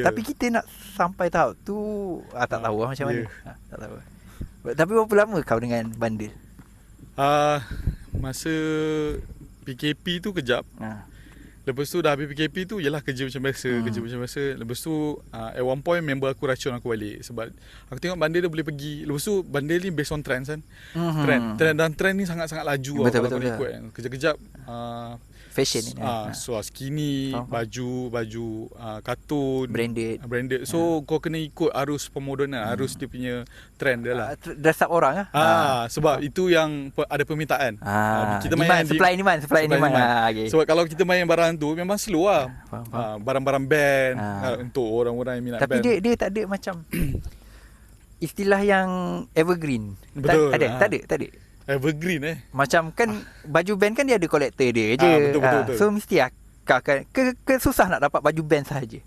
Tapi kita nak sampai tahap tu tak tahu lah macam mana. Tak tahu. Tapi berapa lama kau dengan bandel? Masa PKP tu kejap. Lepas tu dah habis PKP tu yalah kerja macam biasa. Lepas tu at one point member aku racun aku balik sebab aku tengok bandel dia boleh pergi. Lepas tu bandel ni based on trend kan. Trend ni sangat-sangat laju. Betul. Ikut kan. Kejap-kejap fashion ni. So skinny, baju kartun, branded. So kau kena ikut arus pemodenan, arus dia punya trend dia lah. Dress up orang lah. Sebab itu yang ada permintaan. Kita main supply demand. Okay. Sebab kalau kita main barang tu memang slow lah. Barang-barang band untuk orang-orang yang minat tapi band. Tapi dia tak ada macam istilah yang evergreen. Betul. Tak ada. Evergreen Macam kan baju band kan dia ada kolektor dia je. Betul. So mesti akak kan susah nak dapat baju band sahaja.